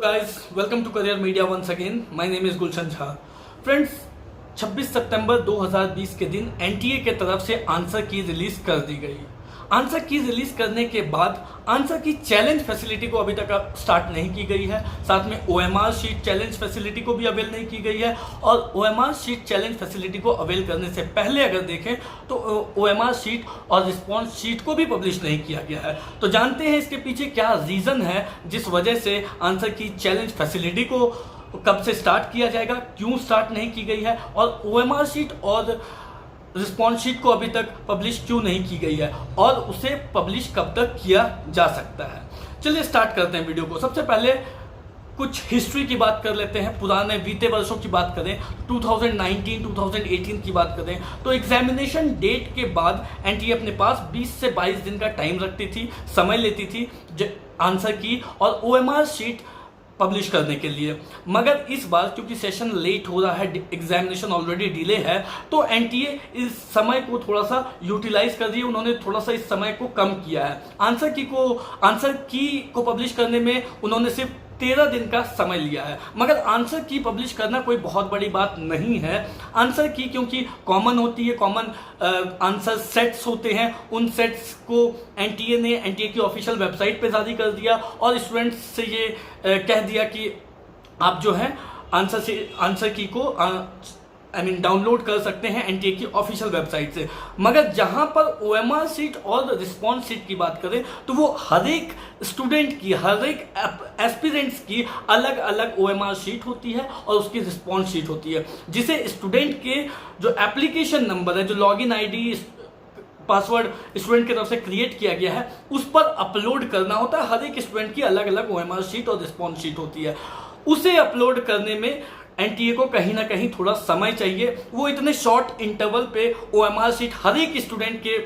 guys, welcome to Career Media once again. My name is Gulshan Jha. Friends, 26 सितंबर 2020 के दिन NTA के तरफ से आंसर की रिलीज कर दी गई। आंसर की रिलीज करने के बाद आंसर की चैलेंज फैसिलिटी को अभी तक स्टार्ट नहीं की गई है। साथ में ओएमआर शीट चैलेंज फैसिलिटी को भी अवेल नहीं की गई है। और ओएमआर शीट चैलेंज फैसिलिटी को अवेल करने से पहले अगर देखें तो ओएमआर शीट और रिस्पॉन्स शीट को भी पब्लिश नहीं किया गया है। तो जानते हैं इसके पीछे क्या रीज़न है जिस वजह से आंसर की चैलेंज फैसिलिटी को कब से स्टार्ट किया जाएगा, क्यों स्टार्ट नहीं की गई है, और ओएमआर शीट और रिस्पॉन्स शीट को अभी तक पब्लिश क्यों नहीं की गई है और उसे पब्लिश कब तक किया जा सकता है। चलिए स्टार्ट करते हैं वीडियो को। सबसे पहले कुछ हिस्ट्री की बात कर लेते हैं। पुराने बीते वर्षों की बात करें, 2019, 2018 की बात करें तो एग्जामिनेशन डेट के बाद एनटीए अपने पास 20 से 22 दिन का टाइम रखती थी, समय लेती थी आंसर की और ओएमआर शीट पब्लिश करने के लिए। मगर इस बार क्योंकि सेशन लेट हो रहा है, एग्जामिनेशन ऑलरेडी डिले है, तो एनटीए इस समय को थोड़ा सा यूटिलाइज कर दिया। उन्होंने थोड़ा सा इस समय को कम किया है। आंसर की को पब्लिश करने में उन्होंने सिर्फ 13 दिन का समय लिया है। मगर आंसर की पब्लिश करना कोई बहुत बड़ी बात नहीं है। आंसर की क्योंकि कॉमन होती है, कॉमन आंसर सेट्स होते हैं, उन सेट्स को एनटीए की ऑफिशियल वेबसाइट पे जारी कर दिया और स्टूडेंट्स से ये कह दिया कि आप जो है आंसर की को डाउनलोड कर सकते हैं एनटीए की ऑफिशियल वेबसाइट से। मगर जहां पर ओएमआर शीट और रिस्पॉन्स शीट की बात करें तो वो हर एक स्टूडेंट की, हर एक एस्पिरेंट्स की अलग अलग ओएमआर शीट होती है और उसकी रिस्पॉन्स शीट होती है, जिसे स्टूडेंट के जो एप्लीकेशन नंबर है, जो लॉगिन आईडी, पासवर्ड स्टूडेंट की तरफ से क्रिएट किया गया है, उस पर अपलोड करना होता है। हर एक स्टूडेंट की अलग अलग ओएमआर शीट और रिस्पॉन्स शीट होती है। उसे अपलोड करने में एनटीए को कहीं ना कहीं थोड़ा समय चाहिए। वो इतने शॉर्ट इंटरवल पे ओएमआर शीट हर एक स्टूडेंट के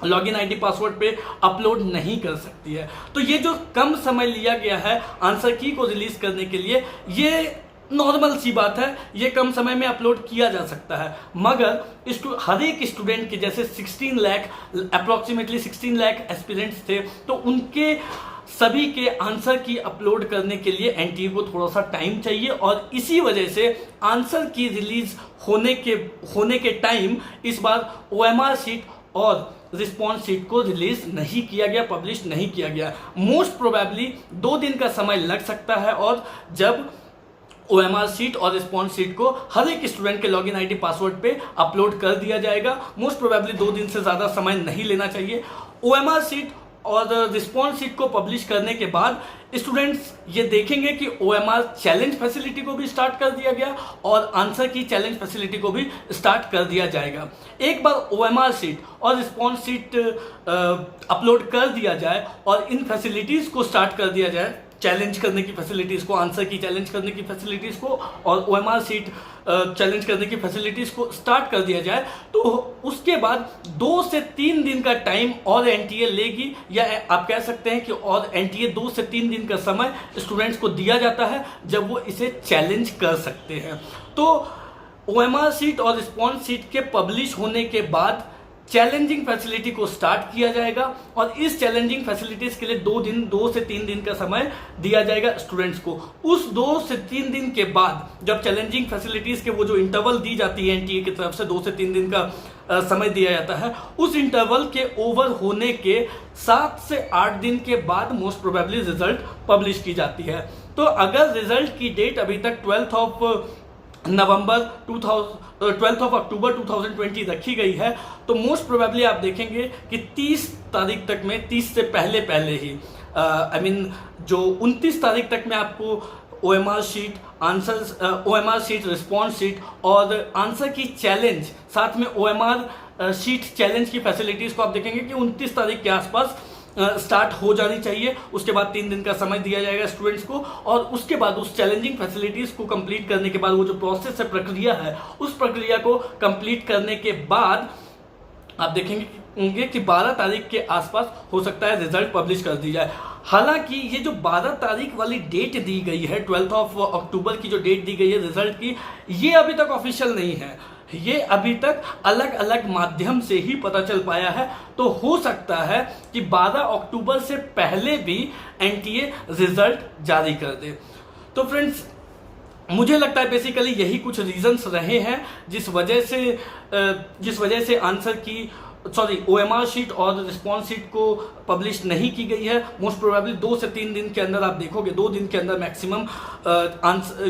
लॉगिन आईडी पासवर्ड पे अपलोड नहीं कर सकती है। तो ये जो कम समय लिया गया है आंसर की को रिलीज करने के लिए, ये नॉर्मल सी बात है, ये कम समय में अपलोड किया जा सकता है। मगर हर एक स्टूडेंट के जैसे 16 लाख, अप्रोक्सीमेटली 16 लाख एस्पिरेंट्स थे, तो उनके सभी के आंसर की अपलोड करने के लिए एनटीए को थोड़ा सा टाइम चाहिए और इसी वजह से आंसर की रिलीज होने के टाइम इस बार ओएमआर शीट और रिस्पॉन्स शीट को रिलीज नहीं किया गया, पब्लिश नहीं किया गया। मोस्ट प्रोबेबली 2 दिन का समय लग सकता है और जब ओएमआर शीट और रिस्पॉन्स शीट को हर एक स्टूडेंट के लॉगिन आईडी पासवर्ड पे अपलोड कर दिया जाएगा। मोस्ट प्रोबेबली 2 दिन से ज़्यादा समय नहीं लेना चाहिए। ओएमआर शीट और रिस्पॉन्स शीट को पब्लिश करने के बाद स्टूडेंट्स ये देखेंगे कि ओएमआर चैलेंज फैसिलिटी को भी स्टार्ट कर दिया गया और आंसर की चैलेंज फैसिलिटी को भी स्टार्ट कर दिया जाएगा। एक बार ओएमआर शीट और रिस्पॉन्स शीट अपलोड कर दिया जाए और इन फैसिलिटीज को स्टार्ट कर दिया जाए, चैलेंज करने की फैसिलिटीज को, आंसर की चैलेंज करने की फैसिलिटीज को और ओएमआर शीट चैलेंज करने की फैसिलिटीज को स्टार्ट कर दिया जाए, तो उसके बाद 2 से 3 दिन का टाइम और एनटीए लेगी, या आप कह सकते हैं कि और एनटीए 2 से 3 दिन का समय स्टूडेंट्स को दिया जाता है जब वो इसे चैलेंज कर सकते हैं। तो ओएमआर शीट और रिस्पॉन्स शीट के पब्लिश होने के बाद चैलेंजिंग फैसिलिटी को स्टार्ट किया जाएगा और इस चैलेंजिंग फैसिलिटीज के लिए 2 से 3 दिन का समय दिया जाएगा स्टूडेंट्स को। उस 2 से 3 दिन के बाद जब चैलेंजिंग फैसिलिटीज के वो जो इंटरवल दी जाती है एनटीए की तरफ से 2 से 3 दिन का समय दिया जाता है, उस इंटरवल के ओवर होने के 7 से 8 दिन के बाद मोस्ट प्रोबेबली रिजल्ट पब्लिश की जाती है। तो अगर रिजल्ट की डेट अभी तक 12 अक्टूबर 2020 रखी गई है, तो मोस्ट प्रोबेबली आप देखेंगे कि 30 तारीख तक में, 30 से पहले ही जो 29 तारीख तक में आपको ओएमआर शीट, रिस्पॉन्स शीट और आंसर की चैलेंज, साथ में ओएमआर शीट चैलेंज की फैसिलिटीज को आप देखेंगे कि 29 तारीख के आसपास स्टार्ट हो जानी चाहिए। उसके बाद 3 दिन का समय दिया जाएगा स्टूडेंट्स को और उसके बाद उस चैलेंजिंग फैसिलिटीज को कंप्लीट करने के बाद वो जो प्रोसेस है, प्रक्रिया है, उस प्रक्रिया को कंप्लीट करने के बाद आप देखेंगे कि 12 तारीख के आसपास हो सकता है रिजल्ट पब्लिश कर दी जाए। हालांकि ये जो 12 तारीख वाली डेट दी गई है, 12 अक्टूबर की जो डेट दी गई है रिजल्ट की, ये अभी तक ऑफिशियल नहीं है। ये अभी तक अलग अलग माध्यम से ही पता चल पाया है। तो हो सकता है कि 12 अक्टूबर से पहले भी एनटीए रिजल्ट जारी कर दे। तो फ्रेंड्स, मुझे लगता है बेसिकली यही कुछ रीजंस रहे हैं जिस वजह से आंसर की ओएमआर शीट और रिस्पॉन्स शीट को पब्लिश नहीं की गई है। मोस्ट प्रोबेबली 2 से 3 दिन के अंदर आप देखोगे, 2 दिन के अंदर मैक्सिमम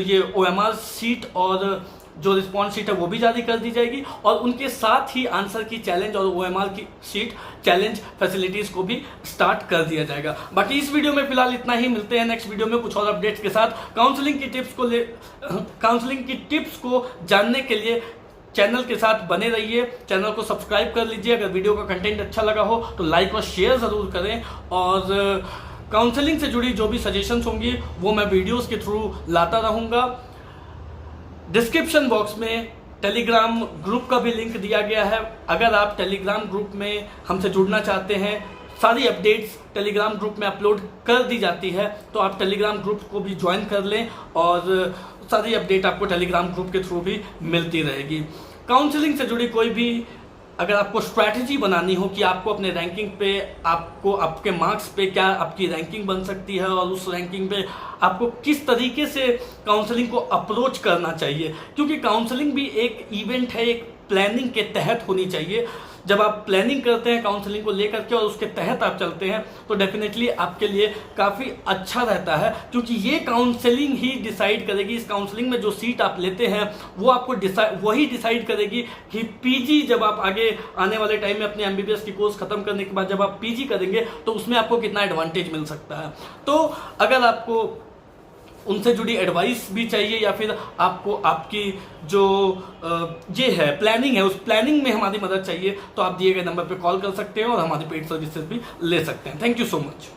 ये ओएमआर शीट और जो रिस्पॉन्स शीट है वो भी जारी कर दी जाएगी, और उनके साथ ही आंसर की चैलेंज और ओएमआर की शीट चैलेंज फैसिलिटीज को भी स्टार्ट कर दिया जाएगा। बाकी इस वीडियो में फिलहाल इतना ही। मिलते हैं नेक्स्ट वीडियो में कुछ और अपडेट्स के साथ। काउंसलिंग की टिप्स को जानने के लिए चैनल के साथ बने रहिए। चैनल को सब्सक्राइब कर लीजिए। अगर वीडियो का कंटेंट अच्छा लगा हो तो लाइक और शेयर ज़रूर करें, और काउंसलिंग से जुड़ी जो भी सजेशंस होंगी वो मैं वीडियोस के थ्रू लाता रहूँगा। डिस्क्रिप्शन बॉक्स में टेलीग्राम ग्रुप का भी लिंक दिया गया है। अगर आप टेलीग्राम ग्रुप में हमसे जुड़ना चाहते हैं, सारी अपडेट्स टेलीग्राम ग्रुप में अपलोड कर दी जाती है, तो आप टेलीग्राम ग्रुप को भी ज्वाइन कर लें और सारी अपडेट आपको टेलीग्राम ग्रुप के थ्रू भी मिलती रहेगी। काउंसलिंग से जुड़ी कोई भी अगर आपको स्ट्रैटेजी बनानी हो कि आपको अपने रैंकिंग पे, आपको आपके मार्क्स पे क्या आपकी रैंकिंग बन सकती है और उस रैंकिंग पे आपको किस तरीके से काउंसलिंग को अप्रोच करना चाहिए, क्योंकि काउंसलिंग भी एक इवेंट है, एक प्लानिंग के तहत होनी चाहिए। जब आप प्लानिंग करते हैं काउंसलिंग को लेकर के और उसके तहत आप चलते हैं तो डेफिनेटली आपके लिए काफ़ी अच्छा रहता है, क्योंकि ये काउंसलिंग ही डिसाइड करेगी, इस काउंसलिंग में जो सीट आप लेते हैं वो आपको वही डिसाइड करेगी कि पीजी जब आप आगे आने वाले टाइम में अपने एमबीबीएस की कोर्स खत्म करने के बाद जब आप पीजी करेंगे तो उसमें आपको कितना एडवांटेज मिल सकता है। तो अगर आपको उनसे जुड़ी एडवाइस भी चाहिए या फिर आपको आपकी जो ये है प्लानिंग है, उस प्लानिंग में हमारी मदद चाहिए, तो आप दिए गए नंबर पे कॉल कर सकते हैं और हमारी पेड सर्विसेज भी ले सकते हैं। Thank you so much.